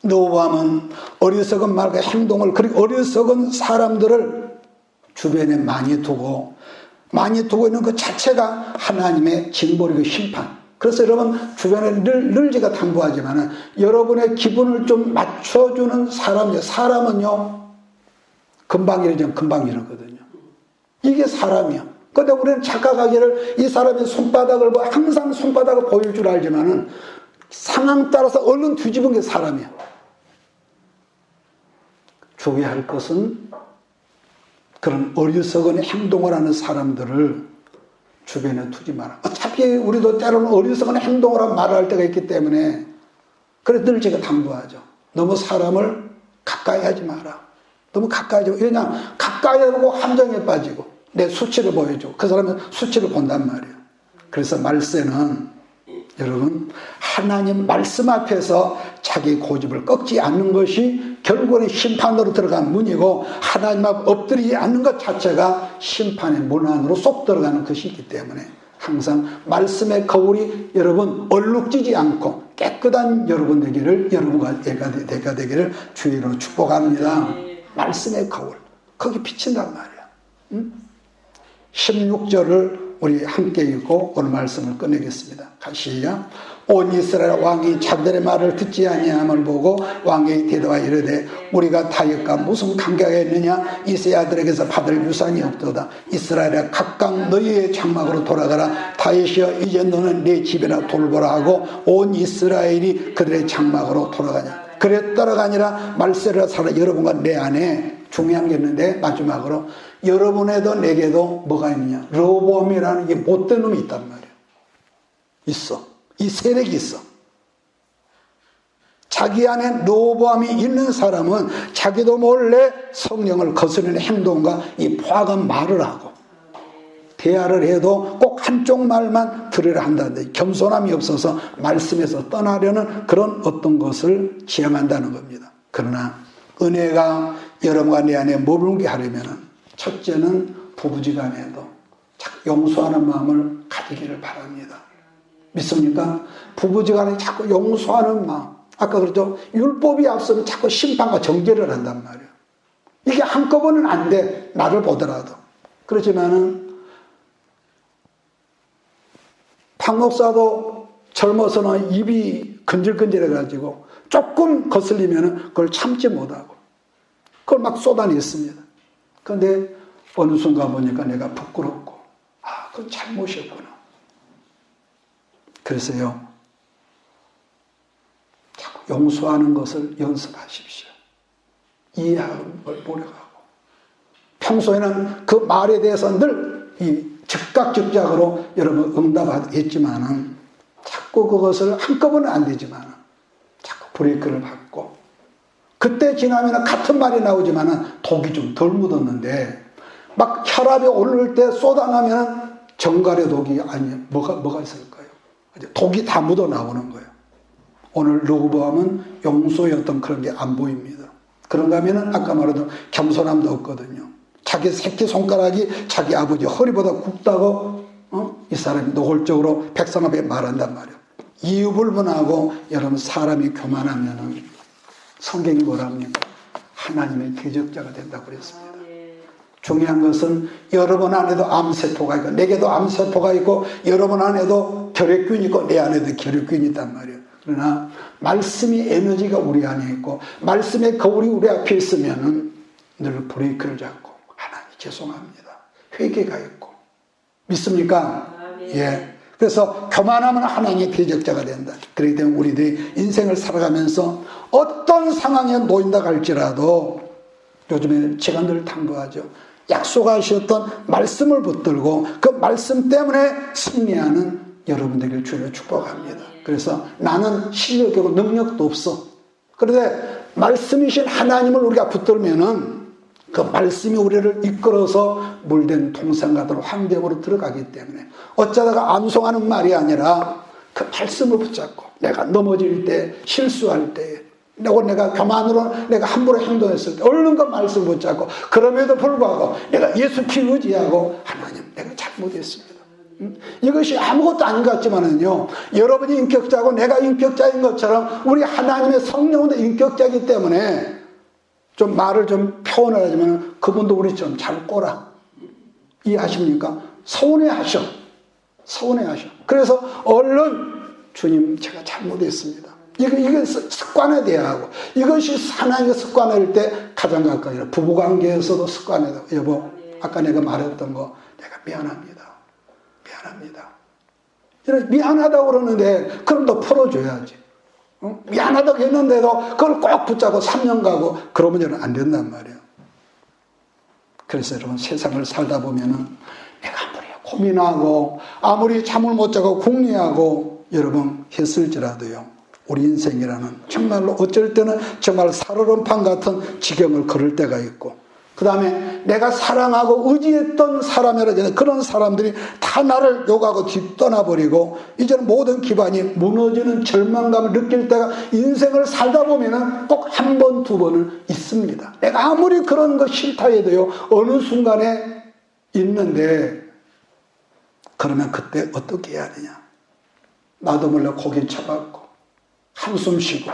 [SPEAKER 1] 느호보암은 어리석은 말과 행동을, 그리고 어리석은 사람들을 주변에 많이 두고 있는 그 자체가 하나님의 징벌이고 심판. 그래서 여러분, 주변에 늘 제가 당부하지만 여러분의 기분을 좀 맞춰주는 사람은요 금방 이러죠. 금방 이러거든요. 이게 사람이야. 근데 우리는 착각하기를 이 사람의 손바닥을 항상 손바닥을 보일 줄 알지만은 상황 따라서 얼른 뒤집은 게 사람이야. 주의할 것은 그런 어리석은 행동을 하는 사람들을 주변에 두지 마라. 어차피 우리도 때로는 어리석은 행동을 하고 말을 할 때가 있기 때문에 그래서 늘 제가 당부하죠. 너무 사람을 가까이 하지 마라. 너무 가까이 하지. 왜냐, 가까이 하고 함정에 빠지고 내 수치를 보여줘. 그 사람은 수치를 본단 말이에요. 그래서 말세는 여러분, 하나님 말씀 앞에서 자기 고집을 꺾지 않는 것이 결국은 심판으로 들어간 문이고, 하나님 앞 엎드리지 않는 것 자체가 심판의 문 안으로 쏙 들어가는 것이 있기 때문에 항상 말씀의 거울이 여러분 얼룩지지 않고 깨끗한 여러분 되기를, 여러분과 내가 되기를 주의로 축복합니다. 말씀의 거울, 거기 비친단 말이야. 응? 16절을 우리 함께 읽고 오늘 말씀을 끝내겠습니다. 시작. 온 이스라엘 왕이 자기들의 말을 듣지 아니함을 보고 왕이 대답하여 이르되 우리가 다윗과 무슨 관계가 있느냐? 이세 아들에게서 받을 유산이 없도다. 이스라엘아, 각각 너희의 장막으로 돌아가라. 다윗이여, 이제 너는 내 집이나 돌보라 하고 온 이스라엘이 그들의 장막으로 돌아가냐? 그랬더라가 아니라 말세를 살아 여러분과 내 안에 중요한 게 있는데, 마지막으로 여러분에도 내게도 뭐가 있느냐? 르호보암이라는 게 못된 놈이 있단 말이에요. 있어. 이 세력이 있어. 자기 안에 르호보암이 있는 사람은 자기도 몰래 성령을 거스르는 행동과 이 포악한 말을 하고, 대화를 해도 꼭 한쪽 말만 들으려 한다는데 겸손함이 없어서 말씀에서 떠나려는 그런 어떤 것을 지향한다는 겁니다. 그러나 은혜가 여러분과 내 안에 머물게 하려면 첫째는 부부지간에도 용서하는 마음을 가지기를 바랍니다. 믿습니까? 부부지간에 자꾸 용서하는 마음. 아까 그랬죠. 율법이 앞서면 자꾸 심판과 정죄를 한단 말이에요. 이게 한꺼번은 안 돼. 나를 보더라도. 그렇지만은 박 목사도 젊어서는 입이 근질근질해가지고 조금 거슬리면 그걸 참지 못하고 그걸 막 쏟아냈습니다. 그런데 어느 순간 보니까 내가 부끄럽고, 그건 잘못이었구나. 그래서요, 자꾸 용서하는 것을 연습하십시오. 이해하는 걸 노력하고, 평소에는 그 말에 대해서 늘 이 즉각즉각으로 여러분 응답했지만은 자꾸 그것을 한꺼번에 안 되지만은 자꾸 브레이크를 밟고, 그때 지나면 같은 말이 나오지만은 독이 좀 덜 묻었는데 막 혈압이 오를 때 쏟아나면 정갈의 독이 아니 뭐가 있을까요? 독이 다 묻어 나오는 거예요. 오늘 르호보암은 용서의 어떤 그런 게 안 보입니다. 그런가 하면은 아까 말했던 겸손함도 없거든요. 자기 새끼손가락이 자기 아버지 허리보다 굵다고 이 사람이 노골적으로 백성 앞에 말한단 말이에요. 이유불문하고 여러분 사람이 교만하면은 성경이 뭐랍니까? 하나님의 대적자가 된다고 그랬습니다. 중요한 것은 여러분 안에도 암세포가 있고 내게도 암세포가 있고 여러분 안에도 결핵균이 있고 내 안에도 결핵균이 있단 말이에요. 그러나 말씀이 에너지가 우리 안에 있고 말씀의 거울이 우리 앞에 있으면은 늘 브레이크를 잡고 하나님 죄송합니다. 회개가 있고 믿습니까? 예. 그래서 교만하면 하나님의 대적자가 된다. 그렇기 때문에 우리들이 인생을 살아가면서 어떤 상황에 놓인다 할지라도 요즘에 제가 늘 당부하죠. 약속하셨던 말씀을 붙들고 그 말씀 때문에 승리하는 여러분들을 주로 축복합니다. 그래서 나는 실력이고 능력도 없어. 그런데 말씀이신 하나님을 우리가 붙들면은 그 말씀이 우리를 이끌어서 물된 동산가들 환경으로 들어가기 때문에 어쩌다가 암송하는 말이 아니라 그 말씀을 붙잡고 내가 넘어질 때, 실수할 때, 내가 교만으로 내가 함부로 행동했을 때 얼른 그 말씀을 붙잡고 그럼에도 불구하고 내가 예수 피 의지하고 하나님 내가 잘못했습니다. 이것이 아무것도 아닌 것 같지만은요, 여러분이 인격자고 내가 인격자인 것처럼 우리 하나님의 성령도 인격자이기 때문에 좀 말을 좀 표현을 하자면 그분도 우리처럼 잘 꼬라. 이해하십니까? 서운해하셔. 그래서 얼른 주님 제가 잘못했습니다. 이게 습관에 대해 하고 이것이 하나님의 습관일 때 가장 가까이 부부관계에서도 습관에 대해 여보 아까 내가 말했던 거 내가 미안합니다. 미안하다고 그러는데 그럼 너 풀어줘야지. 미안하다고 했는데도 그걸 꼭 붙잡고 3년 가고 그러면 안 된단 말이에요. 그래서 여러분 세상을 살다 보면은 내가 아무리 고민하고 아무리 잠을 못 자고 궁리하고 여러분 했을지라도요, 우리 인생이라는 정말로 어쩔 때는 정말 살얼음판 같은 지경을 걸을 때가 있고 그 다음에 내가 사랑하고 의지했던 사람이라든지 그런 사람들이 다 나를 욕하고 뒤떠나버리고 이제는 모든 기반이 무너지는 절망감을 느낄 때가 인생을 살다 보면은 꼭 한 번, 두 번은 있습니다. 내가 아무리 그런 거 싫다 해도요, 어느 순간에 있는데 그러면 그때 어떻게 해야 되냐? 나도 몰래 고개 쳐박고 한숨 쉬고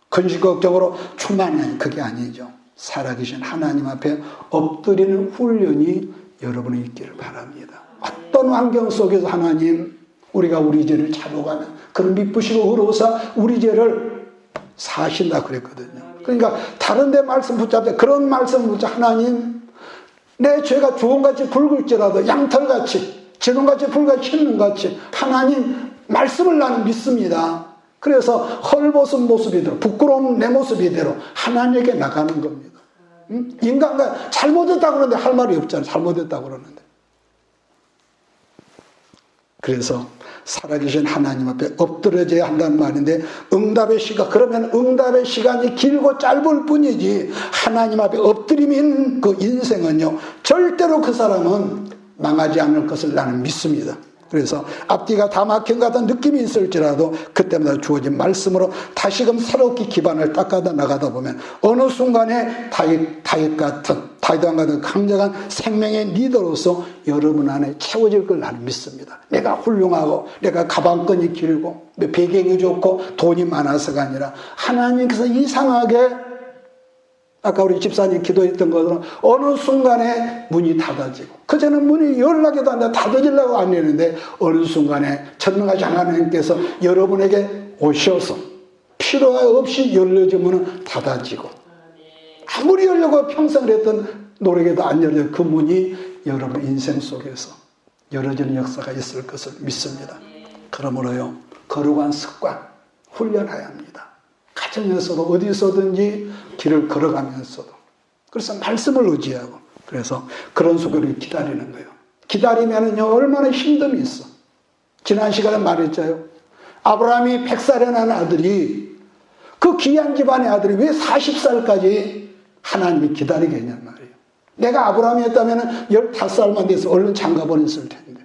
[SPEAKER 1] 근시걱정으로 충만히 그게 아니죠. 살아계신 하나님 앞에 엎드리는 훈련이 여러분이 있기를 바랍니다. 어떤 환경 속에서 하나님 우리가 우리 죄를 잡아가면 그런 미쁘시고 의로우사 우리 죄를 사하신다 그랬거든요. 그러니까 다른 데 말씀 붙잡되 그런 말씀 붙잡 하나님 내 죄가 주홍같이 붉을지라도 양털같이 진홍같이 불같이 흰눈같이 하나님 말씀을 나는 믿습니다. 그래서 헐벗은 모습이대로 부끄러운 내 모습이대로 하나님에게 나가는 겁니다. 인간과 잘못했다고 그러는데 할 말이 없잖아요. 잘못했다고 그러는데. 그래서 살아계신 하나님 앞에 엎드려져야 한다는 말인데 응답의 시간, 그러면 응답의 시간이 길고 짧을 뿐이지 하나님 앞에 엎드리면 그 인생은요 절대로 그 사람은 망하지 않을 것을 나는 믿습니다. 그래서 앞뒤가 다 막힌 것 같은 느낌이 있을지라도 그때마다 주어진 말씀으로 다시금 새롭게 기반을 닦아다 나가다 보면 어느 순간에 다윗 왕 같은 강력한 생명의 리더로서 여러분 안에 채워질 걸 나는 믿습니다. 내가 훌륭하고 내가 가방끈이 길고 배경이 좋고 돈이 많아서가 아니라 하나님께서 이상하게 아까 우리 집사님 기도했던 것처럼 어느 순간에 문이 닫아지고 그전에는 문이 열라기도 안 돼 닫아지려고 안 했는데 어느 순간에 전능하신 하나님께서 여러분에게 오셔서 필요 없이 열려지면 닫아지고 아무리 열려고 평생 했던 노력에도 안 열려 그 문이 여러분 인생 속에서 열어지는 역사가 있을 것을 믿습니다. 그러므로요 거룩한 습관 훈련해야 합니다. 가정에서도 어디서든지 길을 걸어가면서도 그래서 말씀을 의지하고 그래서 그런 속을 기다리는 거예요. 기다리면은요 얼마나 힘듦이 있어. 지난 시간에 말했잖아요. 아브라함이 100살에 난 아들이 그 귀한 집안의 아들이 왜 40살까지 하나님이 기다리게 했냔 말이에요. 내가 아브라함이었다면 15살만 돼서 얼른 장가 보냈을 텐데.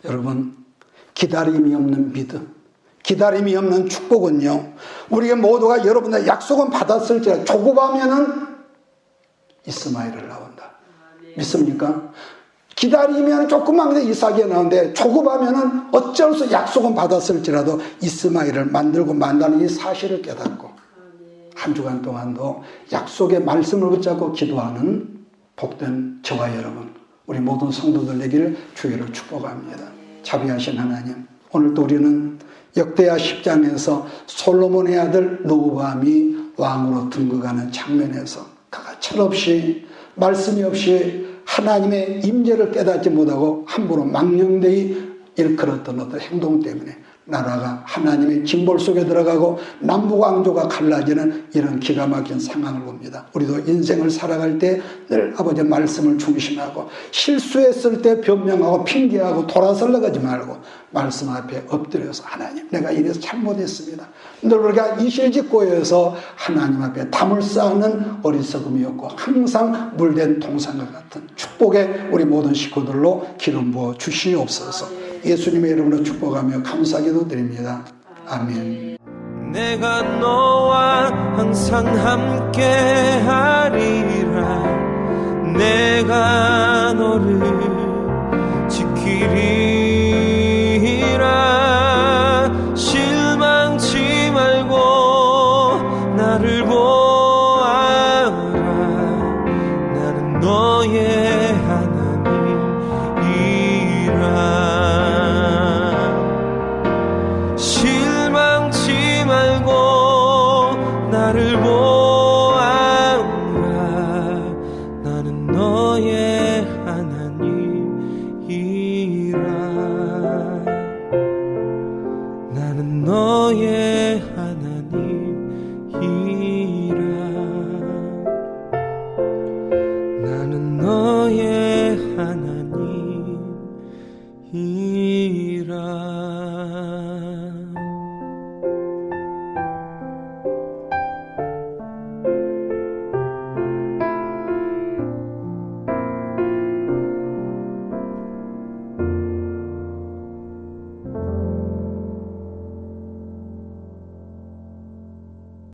[SPEAKER 1] 여러분 기다림이 없는 믿음, 기다림이 없는 축복은요 우리 모두가 여러분의 약속은 받았을지라도 조급하면은 이스마엘을 나온다. 믿습니까? 기다리면 조금만 이삭이 나오는데 조급하면은 어쩔 수 약속은 받았을지라도 이스마엘을 만들고 만다는 이 사실을 깨닫고 한 주간 동안도 약속의 말씀을 붙잡고 기도하는 복된 저와 여러분 우리 모든 성도들 되기를 주의로 축복합니다. 자비하신 하나님, 오늘도 우리는 역대하 10장에서 솔로몬의 아들 르호보암이 왕으로 등극하는 장면에서 그가 철없이 말씀이 없이 하나님의 임재를 깨닫지 못하고 함부로 망령되이 일컬었던 어떤 행동 때문에 나라가 하나님의 징벌 속에 들어가고 남북왕조가 갈라지는 이런 기가 막힌 상황을 봅니다. 우리도 인생을 살아갈 때 늘 아버지의 말씀을 중심하고 실수했을 때 변명하고 핑계하고 돌아서려 가지 말고 말씀 앞에 엎드려서 하나님 내가 이래서 잘못했습니다. 늘 우리가 이실직고에서 하나님 앞에 담을 쌓는 어리석음이었고 항상 물된 동상과 같은 축복에 우리 모든 식구들로 기름 부어 주시옵소서. 예수님의 이름으로 축복하며 감사기도 드립니다. 아멘.
[SPEAKER 2] 내가 너와 항상 함께 하리라. 내가 너를 지키리라. 실망치 말고 나를 보아라. 나는 너의 하나님이라. 실망치 말고 나를 보아라. 나는 너의 하나님이라. 나는 너의 하나님이라. 나는 너의 하나님이라.